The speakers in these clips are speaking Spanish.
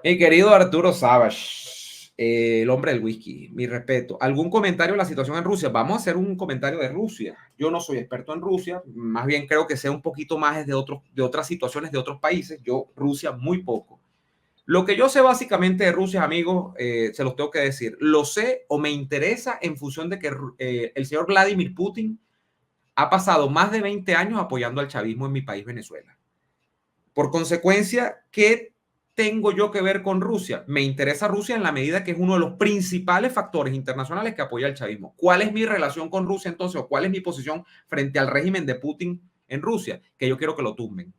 Mi querido Arturo Savage, el hombre del whisky, mi respeto. ¿Algún comentario de la situación en Rusia? Vamos a hacer un comentario de Rusia. Yo no soy experto en Rusia, más bien creo que sé un poquito más de otras situaciones de otros países. Yo, Rusia, muy poco. Lo que yo sé básicamente de Rusia, amigos, se los tengo que decir. Lo sé o me interesa en función de que el señor Vladimir Putin ha pasado más de 20 años apoyando al chavismo en mi país, Venezuela. Por consecuencia, ¿qué tengo yo que ver con Rusia? Me interesa Rusia en la medida que es uno de los principales factores internacionales que apoya el chavismo. ¿Cuál es mi relación con Rusia entonces? ¿O cuál es mi posición frente al régimen de Putin en Rusia? Que yo quiero que lo tumben.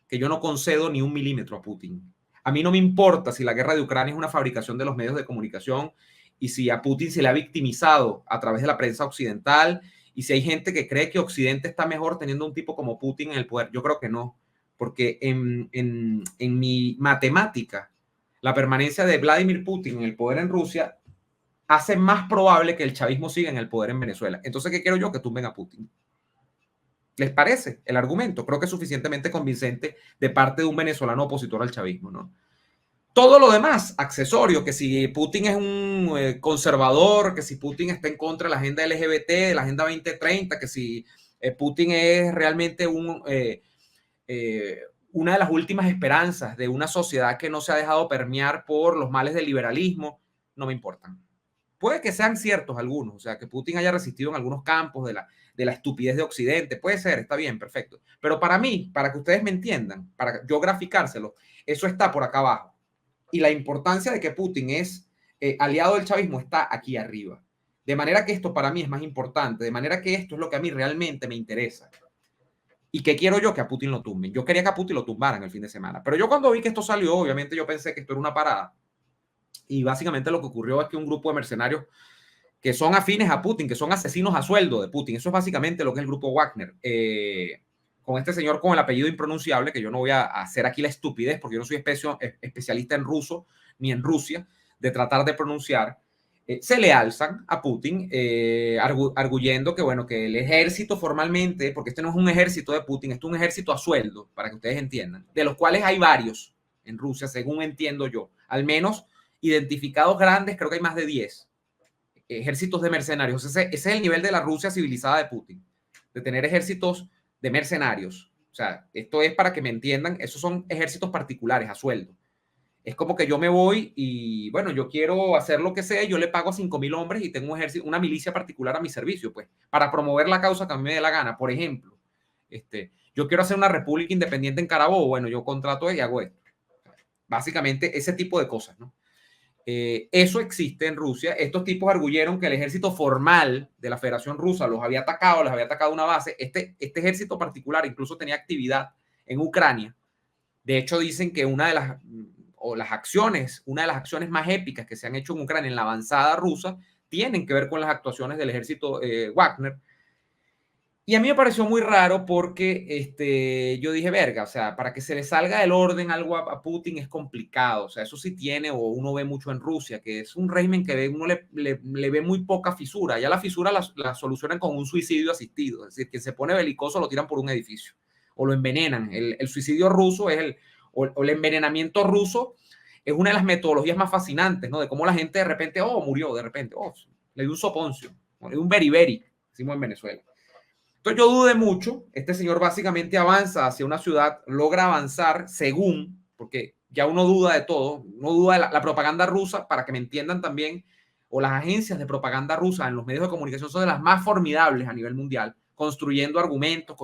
Que yo no concedo ni un milímetro a Putin. A mí no me importa si la guerra de Ucrania es una fabricación de los medios de comunicación y si a Putin se le ha victimizado a través de la prensa occidental y si hay gente que cree que Occidente está mejor teniendo un tipo como Putin en el poder. Yo creo que no, porque en mi matemática, la permanencia de Vladimir Putin en el poder en Rusia hace más probable que el chavismo siga en el poder en Venezuela. Entonces, ¿qué quiero yo? Que tumben a Putin. ¿Les parece el argumento? Creo que es suficientemente convincente de parte de un venezolano opositor al chavismo, ¿no? Todo lo demás, accesorio, que si Putin es un conservador, que si Putin está en contra de la agenda LGBT, de la agenda 2030, que si Putin es realmente una de las últimas esperanzas de una sociedad que no se ha dejado permear por los males del liberalismo, no me importan. Puede que sean ciertos algunos, o sea, que Putin haya resistido en algunos campos de la estupidez de Occidente, puede ser, está bien, perfecto. Pero para mí, para que ustedes me entiendan, para yo graficárselo, eso está por acá abajo. Y la importancia de que Putin es aliado del chavismo está aquí arriba. De manera que esto para mí es más importante, de manera que esto es lo que a mí realmente me interesa. ¿Y qué quiero yo? Que a Putin lo tumben. Yo quería que a Putin lo tumbaran el fin de semana. Pero yo cuando vi que esto salió, obviamente yo pensé que esto era una parada. Y básicamente lo que ocurrió es que un grupo de mercenarios que son afines a Putin, que son asesinos a sueldo de Putin. Eso es básicamente lo que es el grupo Wagner. Con este señor con el apellido impronunciable, que yo no voy a hacer aquí la estupidez, porque yo no soy especialista en ruso ni en Rusia, de tratar de pronunciar, se le alzan a Putin, arguyendo que, bueno, que el ejército formalmente, porque este no es un ejército de Putin, este es un ejército a sueldo, para que ustedes entiendan, de los cuales hay varios en Rusia, según entiendo yo, al menos identificados grandes, creo que hay más de 10 ejércitos de mercenarios. Ese es el nivel de la Rusia civilizada de Putin, de tener ejércitos de mercenarios. O sea, esto es para que me entiendan, esos son ejércitos particulares a sueldo. Es como que yo me voy y, bueno, yo quiero hacer lo que sea, yo le pago a 5.000 hombres y tengo un ejército, una milicia particular a mi servicio, pues, para promover la causa que a mí me dé la gana. Por ejemplo, yo quiero hacer una república independiente en Carabobo, bueno, yo contrato y hago esto. Básicamente ese tipo de cosas, ¿no? Eso existe en Rusia. Estos tipos arguyeron que el ejército formal de la Federación Rusa los había atacado, les había atacado una base. Este ejército particular incluso tenía actividad en Ucrania. De hecho, dicen que una de las acciones, una de las acciones más épicas que se han hecho en Ucrania en la avanzada rusa, tienen que ver con las actuaciones del ejército Wagner. Y a mí me pareció muy raro porque yo dije, verga, o sea, para que se le salga del orden algo a Putin es complicado. O sea, eso sí tiene, o uno ve mucho en Rusia, que es un régimen que uno le ve muy poca fisura. Ya la fisura la solucionan con un suicidio asistido. Es decir, quien se pone belicoso lo tiran por un edificio o lo envenenan. El suicidio ruso o el envenenamiento ruso es una de las metodologías más fascinantes, ¿no? De cómo la gente de repente, oh, murió, de repente, oh, le dio un soponcio, le dio un beriberi, decimos en Venezuela. Entonces yo dudé mucho, este señor básicamente avanza hacia una ciudad, logra avanzar según, porque ya uno duda de todo, uno duda de la propaganda rusa, para que me entiendan también, o las agencias de propaganda rusa en los medios de comunicación son de las más formidables a nivel mundial, construyendo argumentos,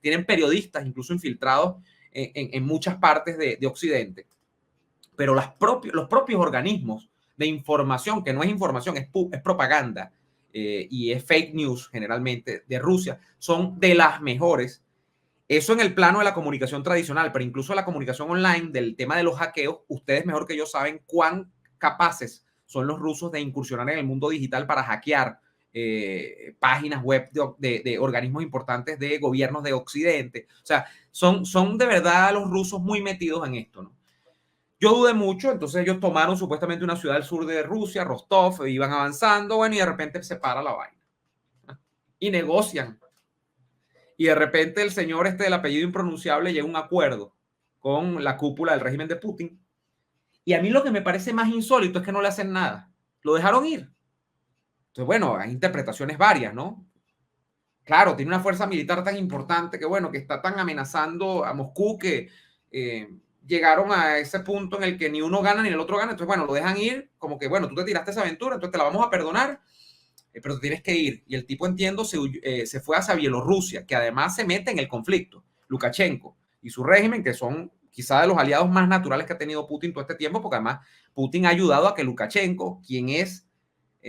tienen periodistas incluso infiltrados en muchas partes de Occidente, pero los propios organismos de información, que no es información, es propaganda, y es fake news generalmente de Rusia, son de las mejores. Eso en el plano de la comunicación tradicional, pero incluso la comunicación online, del tema de los hackeos, ustedes mejor que yo saben cuán capaces son los rusos de incursionar en el mundo digital para hackear páginas web de organismos importantes de gobiernos de Occidente. O sea, son de verdad los rusos muy metidos en esto, ¿no? Yo dudé mucho, entonces ellos tomaron supuestamente una ciudad del sur de Rusia, Rostov, iban avanzando, bueno, y de repente se para la vaina. Y negocian. Y de repente el señor del apellido impronunciable llega a un acuerdo con la cúpula del régimen de Putin Y a mí lo que me parece más insólito es que no le hacen nada. Lo dejaron ir. Entonces, bueno, hay interpretaciones varias, ¿no? Claro, tiene una fuerza militar tan importante que, bueno, que está tan amenazando a Moscú que eh, llegaron a ese punto en el que ni uno gana ni el otro gana. Entonces, bueno, lo dejan ir, como que, bueno, tú te tiraste esa aventura, entonces te la vamos a perdonar, pero te tienes que ir. Y el tipo, entiendo, se fue hacia Bielorrusia, que además se mete en el conflicto. Lukashenko y su régimen, que son quizá de los aliados más naturales que ha tenido Putin todo este tiempo, porque además Putin ha ayudado a que Lukashenko, quien es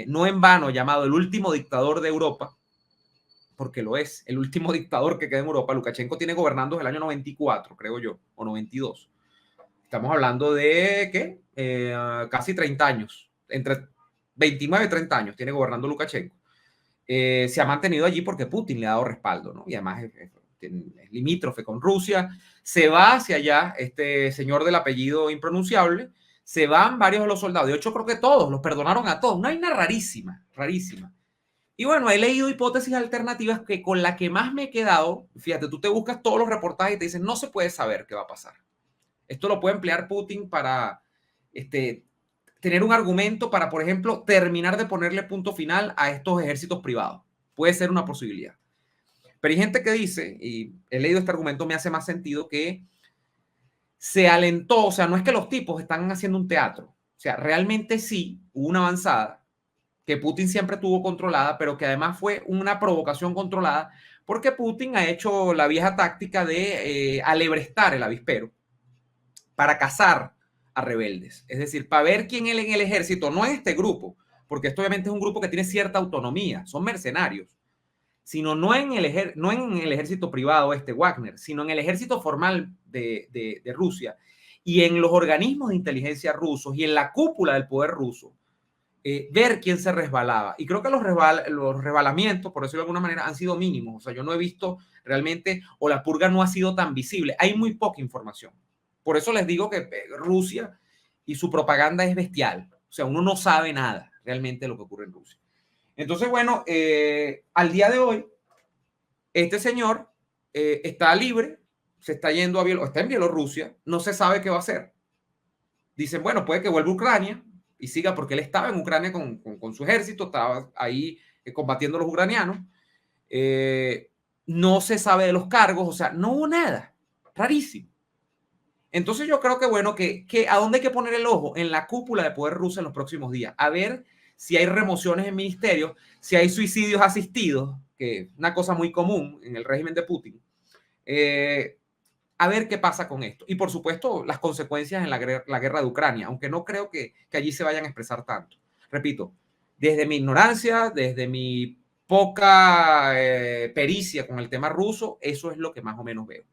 no en vano llamado el último dictador de Europa, porque lo es, el último dictador que queda en Europa. Lukashenko tiene gobernando desde el año 94, creo yo, o 92. Estamos hablando de, ¿qué? Casi 30 años, entre 29 y 30 años tiene gobernando Lukashenko. Se ha mantenido allí porque Putin le ha dado respaldo, ¿no? Y además es limítrofe con Rusia. Se va hacia allá este señor del apellido impronunciable, se van varios de los soldados. De hecho, creo que todos, los perdonaron a todos. Una vaina rarísima, rarísima. Y bueno, he leído hipótesis alternativas que con la que más me he quedado, fíjate, tú te buscas todos los reportajes y te dicen, no se puede saber qué va a pasar. Esto lo puede emplear Putin para tener un argumento para, por ejemplo, terminar de ponerle punto final a estos ejércitos privados. Puede ser una posibilidad. Pero hay gente que dice, y he leído este argumento, me hace más sentido, que se alentó, o sea, no es que los tipos están haciendo un teatro, o sea, realmente sí hubo una avanzada que Putin siempre tuvo controlada, pero que además fue una provocación controlada, porque Putin ha hecho la vieja táctica de alebrestar el avispero para cazar a rebeldes. Es decir, para ver quién es en el ejército, no en este grupo, porque esto obviamente es un grupo que tiene cierta autonomía, son mercenarios, sino no en el ejército privado, Wagner, sino en el ejército formal de Rusia y en los organismos de inteligencia rusos y en la cúpula del poder ruso. Ver quién se resbalaba. Y creo que los resbalamientos, por decirlo de alguna manera, han sido mínimos. O sea, yo no he visto realmente, o la purga no ha sido tan visible. Hay muy poca información. Por eso les digo que Rusia y su propaganda es bestial. O sea, uno no sabe nada realmente de lo que ocurre en Rusia. Entonces, bueno, al día de hoy, este señor está libre, se está yendo a está en Bielorrusia, no se sabe qué va a hacer. Dicen, bueno, puede que vuelva a Ucrania y siga, porque él estaba en Ucrania con su ejército, estaba ahí combatiendo a los ucranianos. No se sabe de los cargos, o sea, no hubo nada. Rarísimo. Entonces yo creo que, bueno, que ¿a dónde hay que poner el ojo? En la cúpula de poder rusa en los próximos días. A ver si hay remociones en ministerios, si hay suicidios asistidos, que es una cosa muy común en el régimen de Putin. A ver qué pasa con esto. Y por supuesto, las consecuencias en la guerra de Ucrania, aunque no creo que allí se vayan a expresar tanto. Repito, desde mi ignorancia, desde mi poca pericia con el tema ruso, eso es lo que más o menos veo.